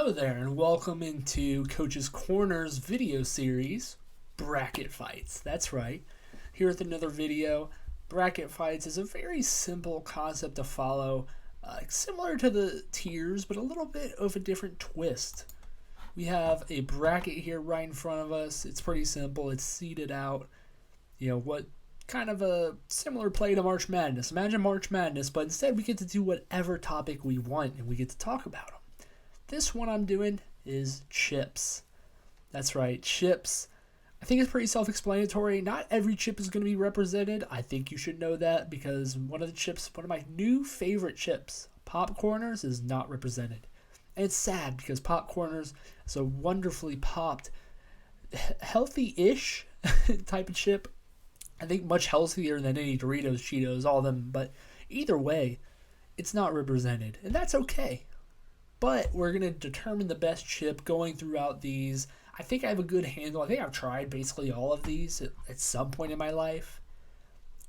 Hello there, and welcome into Coach's Corner's video series, Bracket Fights. That's right. Here with another video. Bracket Fights is a very simple concept to follow, similar to the tiers, but a little bit of a different twist. We have a bracket here right in front of us. It's pretty simple. It's seeded out. What kind of a similar play to March Madness. Imagine March Madness, but instead we get to do whatever topic we want, and we get to talk about them. This one I'm doing is chips. That's right, chips. I think it's pretty self-explanatory. Not every chip is going to be represented. I think you should know that because one of my new favorite chips, Popcorners, is not represented. And it's sad because Popcorners is a wonderfully popped, healthy-ish type of chip. I think much healthier than any Doritos, Cheetos, all of them. But either way, it's not represented. And that's okay. But we're going to determine the best chip going throughout these. I think I have a good handle. I think I've tried basically all of these at some point in my life.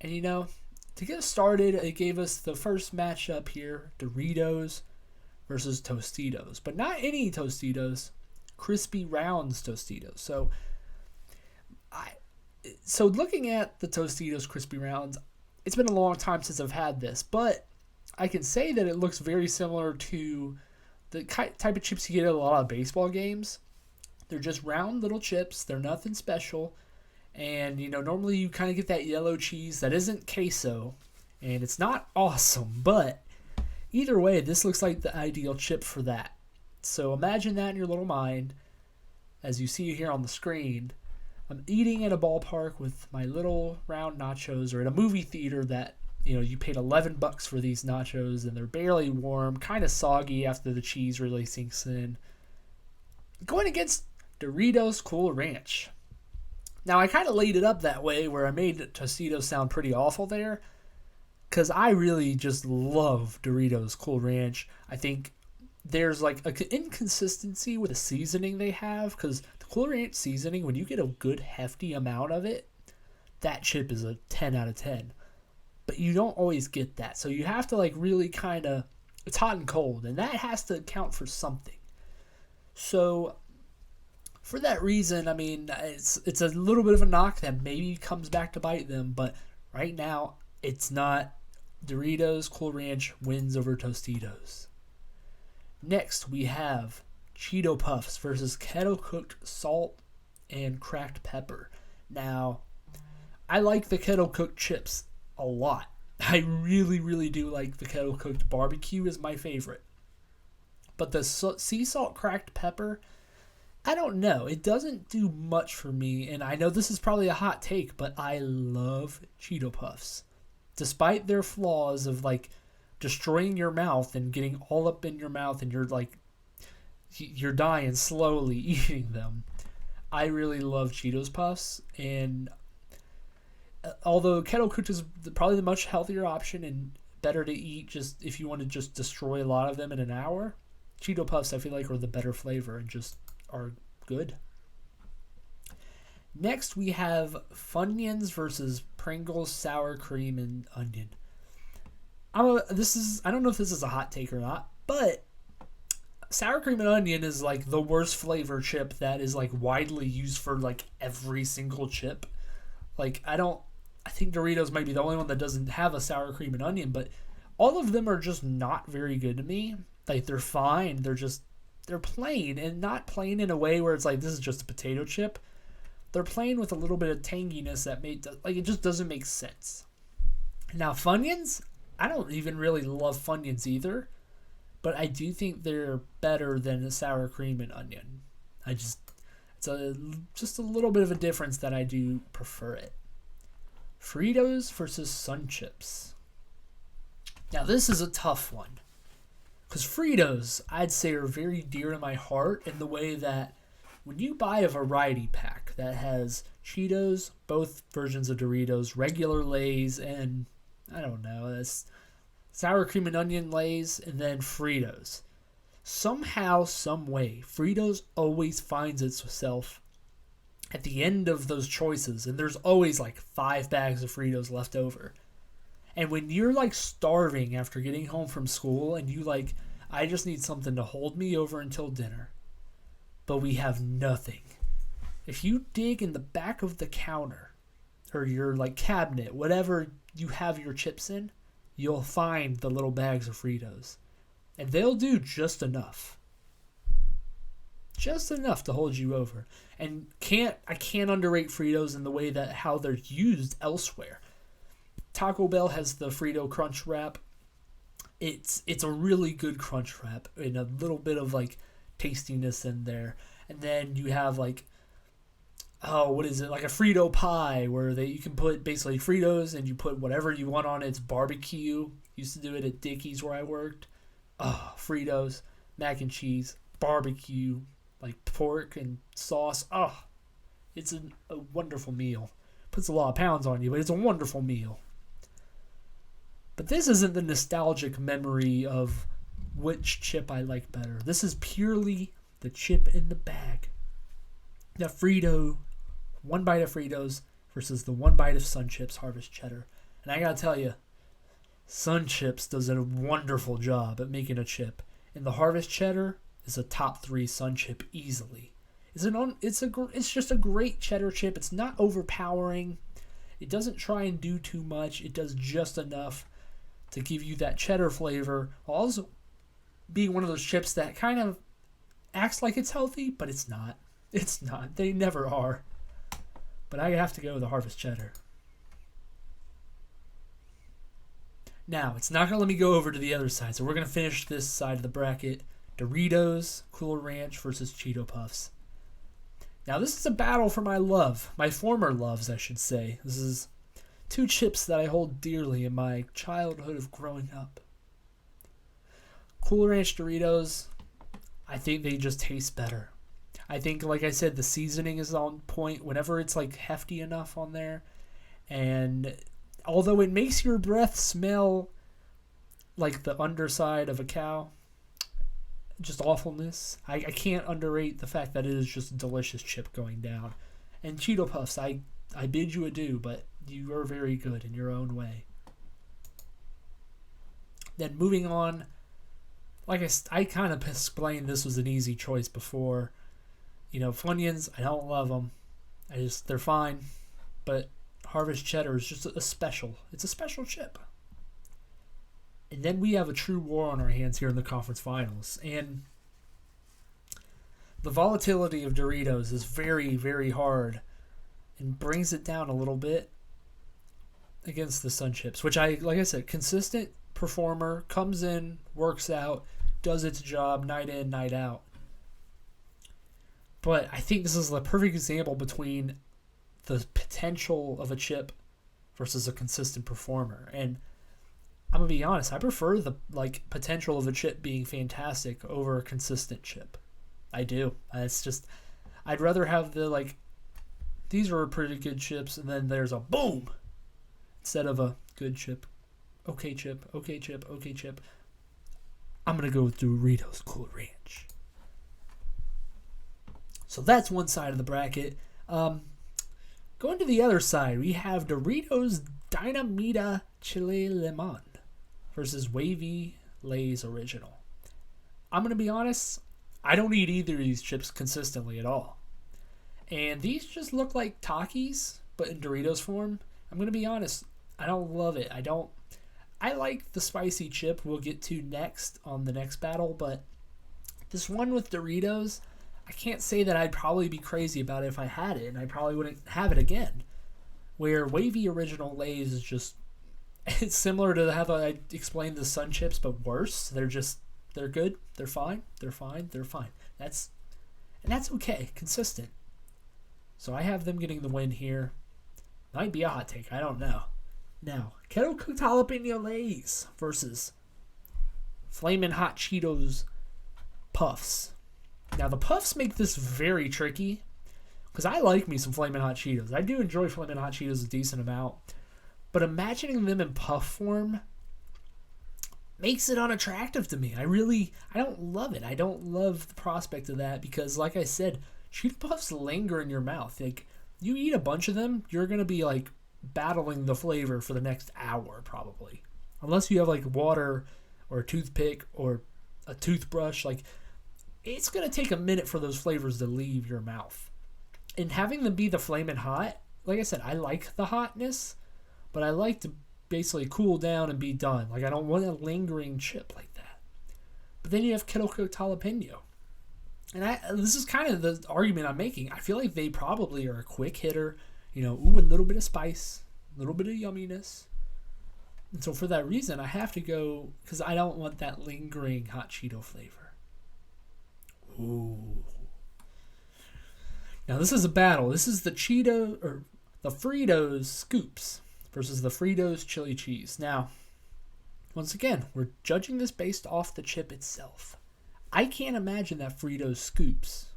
And to get started, it gave us the first matchup here, Doritos versus Tostitos. But not any Tostitos, Crispy Rounds Tostitos. So looking at the Tostitos Crispy Rounds, it's been a long time since I've had this. But I can say that it looks very similar to the type of chips you get at a lot of baseball games. They're just round little chips. They're nothing special. And, normally you kind of get that yellow cheese that isn't queso. And it's not awesome. But either way, this looks like the ideal chip for that. So imagine that in your little mind. As you see here on the screen, I'm eating at a ballpark with my little round nachos, or at a movie theater that you paid $11 for these nachos, and they're barely warm, kind of soggy after the cheese really sinks in. Going against Doritos Cool Ranch. Now, I kind of laid it up that way where I made Tostitos sound pretty awful there, because I really just love Doritos Cool Ranch. I think there's like an inconsistency with the seasoning they have, because the Cool Ranch seasoning, when you get a good hefty amount of it, that chip is a 10 out of 10. But you don't always get that. So you have to really kind of, it's hot and cold. And that has to account for something. So for that reason, it's a little bit of a knock that maybe comes back to bite them. But right now, it's not. Doritos Cool Ranch wins over Tostitos. Next, we have Cheeto Puffs versus Kettle Cooked Salt and Cracked Pepper. Now, I like the Kettle Cooked chips a lot. I really, really do like the Kettle Cooked Barbecue is my favorite. But the sea salt cracked pepper, I don't know. It doesn't do much for me. And I know this is probably a hot take, but I love Cheeto Puffs. Despite their flaws of destroying your mouth and getting all up in your mouth and you're dying slowly eating them. I really love Cheetos Puffs, and although Kettle Cooked is probably the much healthier option and better to eat just if you want to just destroy a lot of them in an hour, Cheeto Puffs I feel like are the better flavor and just are good. Next we have Funyuns versus Pringles Sour Cream and Onion. I don't know if this is a hot take or not, but sour cream and onion is the worst flavor chip that is widely used for every single chip. I think Doritos might be the only one that doesn't have a sour cream and onion, but all of them are just not very good to me. They're fine. They're plain, and not plain in a way where it's this is just a potato chip. They're plain with a little bit of tanginess that it just doesn't make sense. Now, Funyuns, I don't even really love Funyuns either, but I do think they're better than the sour cream and onion. It's just a little bit of a difference that I do prefer it. Fritos versus Sun Chips. Now this is a tough one, because Fritos I'd say are very dear to my heart in the way that when you buy a variety pack that has Cheetos, both versions of Doritos, regular Lay's, and I don't know, that's sour cream and onion Lay's, and then Fritos. Somehow, some way, Fritos always finds itself at the end of those choices, and there's always 5 bags of Fritos left over. And when you're starving after getting home from school and you I just need something to hold me over until dinner. But we have nothing. If you dig in the back of the counter or your like cabinet, whatever you have your chips in, you'll find the little bags of Fritos. And they'll do just enough. Just enough to hold you over. And I can't underrate Fritos in the way that how they're used elsewhere. Taco Bell has the Frito Crunch Wrap. It's a really good crunch wrap and a little bit of like tastiness in there. And then you have like, oh, what is it? Like a Frito pie where you can put basically Fritos and you put whatever you want on it. It's barbecue. Used to do it at Dickey's where I worked. Oh, Fritos, mac and cheese, barbecue, like pork and sauce. Oh, it's a wonderful meal. Puts a lot of pounds on you, but it's a wonderful meal. But this isn't the nostalgic memory of which chip I like better. This is purely the chip in the bag. The Frito, one bite of Fritos versus the one bite of Sun Chips Harvest Cheddar. And I gotta tell you, Sun Chips does a wonderful job at making a chip. And the Harvest Cheddar is a top 3 Sun Chip easily. It's just a great cheddar chip. It's not overpowering. It doesn't try and do too much. It does just enough to give you that cheddar flavor, while also being one of those chips that kind of acts like it's healthy, but it's not. It's not. They never are. But I have to go with the Harvest Cheddar. Now, it's not going to let me go over to the other side, so we're going to finish this side of the bracket. Doritos, Cool Ranch versus Cheeto Puffs. Now, this is a battle for my former loves, I should say. This is 2 chips that I hold dearly in my childhood of growing up. Cool Ranch Doritos, I think they just taste better. I think, like I said, the seasoning is on point whenever it's like hefty enough on there. And although it makes your breath smell like the underside of a cow, just awfulness, I can't underrate the fact that it is just a delicious chip going down. And Cheeto Puffs, I bid you adieu, but you are very good in your own way. Then moving on, like I kind of explained, this was an easy choice before. You know, Funyuns, I don't love them. They're fine, but Harvest Cheddar is just it's a special chip. And then we have a true war on our hands here in the conference finals. And the volatility of Doritos is very, very hard and brings it down a little bit against the Sun Chips, which like I said, consistent performer, comes in, works out, does its job night in, night out. But I think this is the perfect example between the potential of a chip versus a consistent performer. And I'm going to be honest, I prefer the potential of a chip being fantastic over a consistent chip. I do. It's just, I'd rather have the these are pretty good chips and then there's a boom instead of a good chip, okay chip, okay chip, okay chip. I'm going to go with Doritos Cool Ranch. So that's one side of the bracket. Going to the other side, we have Doritos Dinamita Chile Limon versus Wavy Lay's Original. I'm going to be honest, I don't eat either of these chips consistently at all. And these just look like Takis, but in Doritos form. I'm going to be honest, I don't love it. I like the spicy chip we'll get to next on the next battle, but this one with Doritos, I can't say that I'd probably be crazy about it if I had it, and I probably wouldn't have it again. Where Wavy Original Lay's is just, it's similar to how I explained the Sun Chips, but worse. They're good, they're fine, they're fine, they're fine. That's okay, consistent. So I have them getting the win here. Might be a hot take, I don't know. Now, Kettle Cooked Jalapeno Lay's versus Flamin' Hot Cheetos Puffs. Now, the Puffs make this very tricky because I like me some Flamin' Hot Cheetos. I do enjoy Flamin' Hot Cheetos a decent amount. But imagining them in puff form makes it unattractive to me. I don't love it. I don't love the prospect of that because, like I said, Cheeto Puffs linger in your mouth. Like, you eat a bunch of them, you're going to be, battling the flavor for the next hour, probably. Unless you have, water or a toothpick or a toothbrush. Like, it's going to take a minute for those flavors to leave your mouth. And having them be the flaming hot, like I said, I like the hotness, but I like to basically cool down and be done. Like, I don't want a lingering chip like that. But then you have kettle cooked jalapeno. And this is kind of the argument I'm making. I feel like they probably are a quick hitter. A little bit of spice, a little bit of yumminess. And so for that reason, I have to go, because I don't want that lingering hot Cheeto flavor. Ooh. Now this is a battle. This is the Fritos Scoops versus the Fritos Chili Cheese. Now, once again, we're judging this based off the chip itself. I can't imagine that Fritos Scoops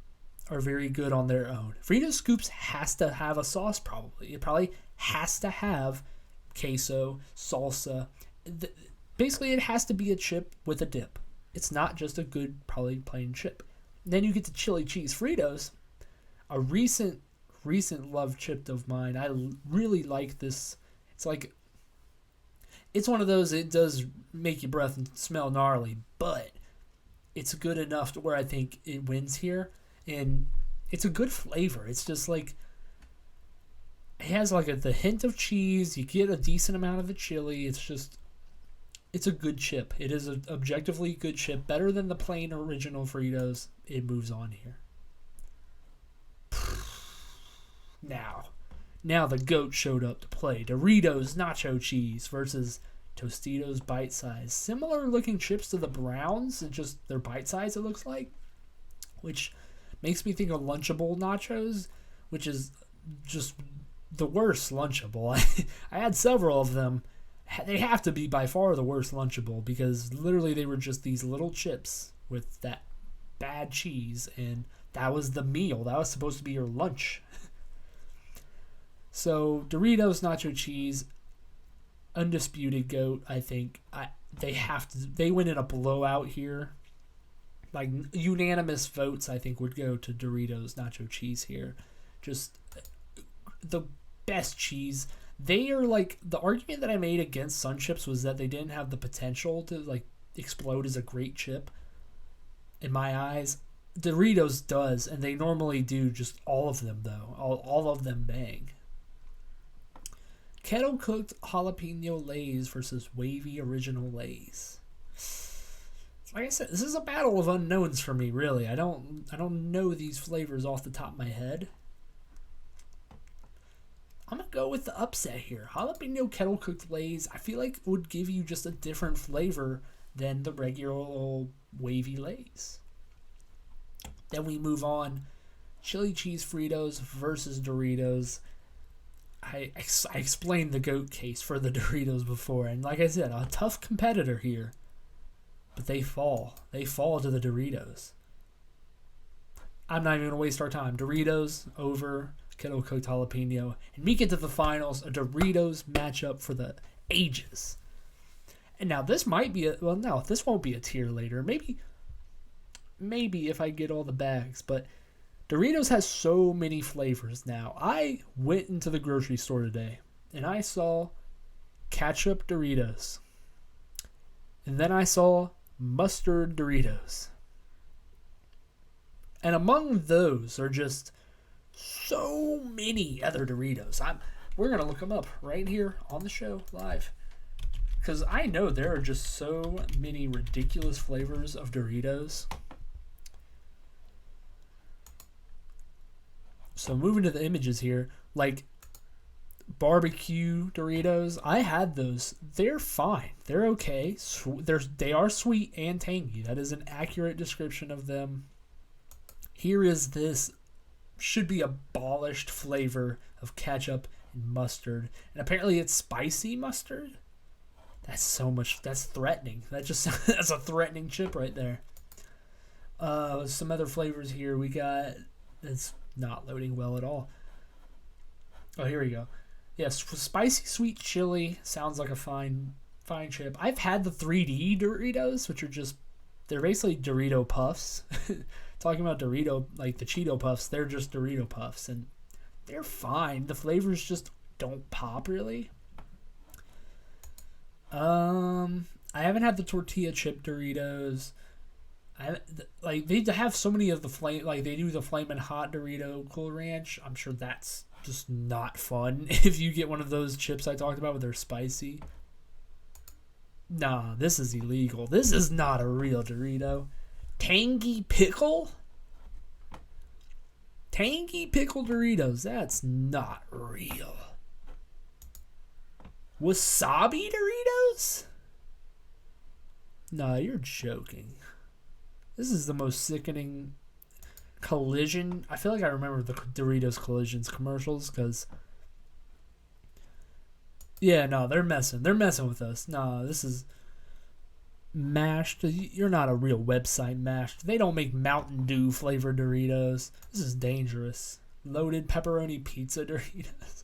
are very good on their own. Fritos Scoops has to have a sauce probably. It probably has to have queso, salsa. Basically, it has to be a chip with a dip. It's not just a good, probably plain chip. Then you get the chili cheese Fritos. A recent love chip of mine. I really like this. It's one of those, it does make your breath smell gnarly, but it's good enough to where I think it wins here. And it's a good flavor. It's just like, it has like the hint of cheese. You get a decent amount of the chili. It's a good chip. It is an objectively good chip. Better than the plain original Fritos. It moves on here. Now the GOAT showed up to play. Doritos Nacho Cheese versus Tostitos Bite Size. Similar looking chips to the Browns, and just they're bite size, it looks like. Which makes me think of Lunchable nachos, which is just the worst Lunchable. I had several of them. They have to be by far the worst Lunchable, because literally they were just these little chips with that bad cheese, and that was the meal. That was supposed to be your lunch. So Doritos Nacho Cheese, undisputed GOAT. I think they win in a blowout here. Like, unanimous votes, I think, would go to Doritos Nacho Cheese here. Just the best cheese. They are like, the argument that I made against Sun Chips was that they didn't have the potential to like explode as a great chip. In my eyes, Doritos does, and they normally do. Just all of them though. All of them bang. Kettle cooked jalapeno Lay's versus wavy original Lay's. Like I said, this is a battle of unknowns for me, really. I don't know these flavors off the top of my head. I'm going to go with the upset here. Jalapeno kettle cooked Lay's, I feel like would give you just a different flavor than the regular old wavy Lay's. Then we move on. Chili cheese Fritos versus Doritos. I explained the GOAT case for the Doritos before, and like I said, a tough competitor here. But they fall. They fall to the Doritos. I'm not even going to waste our time. Doritos over kettle cooked jalapeno. And we get to the finals, a Doritos matchup for the ages. And now this might be this won't be a tier later. Maybe if I get all the bags, but Doritos has so many flavors now. I went into the grocery store today and I saw ketchup Doritos. And then I saw mustard Doritos. And among those are just so many other Doritos. We're going to look them up right here on the show live. Because I know there are just so many ridiculous flavors of Doritos. So moving to the images here, like barbecue Doritos, I had those. They're fine. They're okay. They are sweet and tangy. That is an accurate description of them. Here is this should be abolished flavor of ketchup and mustard. And apparently it's spicy mustard. That's threatening. That's a threatening chip right there. Some other flavors here we got. It's not loading well at all. Oh, here we go. Yes, spicy sweet chili sounds like a fine chip. I've had the 3D Doritos, which are they're basically Dorito Puffs. Talking about Dorito, like the Cheeto Puffs, they're just Dorito Puffs, and they're fine. The flavors just don't pop really. I haven't had the tortilla chip Doritos. Like they have so many of the flame, like they do the Flamin' Hot Dorito Cool Ranch. I'm sure that's just not fun if you get one of those chips I talked about where they're spicy. Nah, this is illegal. This is not a real Dorito. Tangy pickle? Tangy pickle Doritos. That's not real. Wasabi Doritos? Nah, you're joking. This is the most sickening collision. I feel like I remember the Doritos Collisions commercials because, yeah, no, they're messing. They're messing with us. No, this is Mashed. You're not a real website, Mashed. They don't make Mountain Dew flavored Doritos. This is dangerous. Loaded pepperoni pizza Doritos.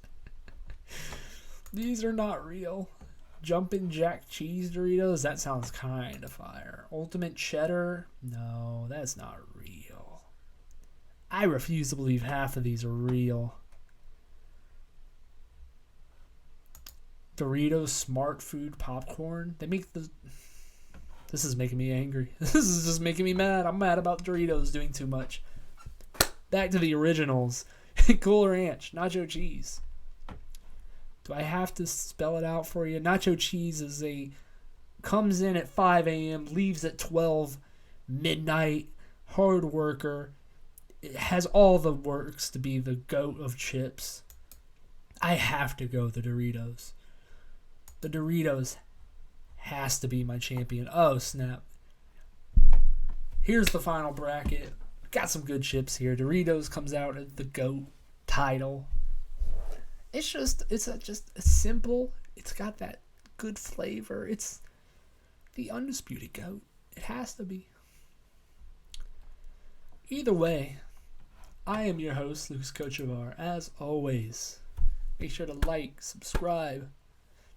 These are not real. Jumpin' Jack Cheese Doritos? That sounds kind of fire. Ultimate Cheddar? No, that's not real. I refuse to believe half of these are real. Doritos Smart Food Popcorn? They make the... This is making me angry. This is just making me mad. I'm mad about Doritos doing too much. Back to the originals. Cool Ranch. Nacho Cheese. Do I have to spell it out for you? Nacho cheese comes in at 5 a.m., leaves at 12 midnight, hard worker. It has all the works to be the GOAT of chips. I have to go the Doritos. The Doritos has to be my champion. Oh, snap. Here's the final bracket. Got some good chips here. Doritos comes out at the GOAT title. It's simple. It's got that good flavor. It's the undisputed GOAT. It has to be. Either way, I am your host, Lucas Kochevar. As always, make sure to like, subscribe,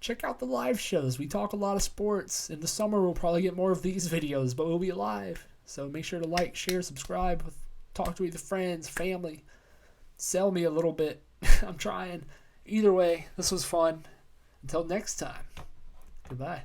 check out the live shows. We talk a lot of sports. In the summer, we'll probably get more of these videos, but we'll be live. So make sure to like, share, subscribe, talk to either friends, family. Sell me a little bit. I'm trying. Either way, this was fun. Until next time, goodbye.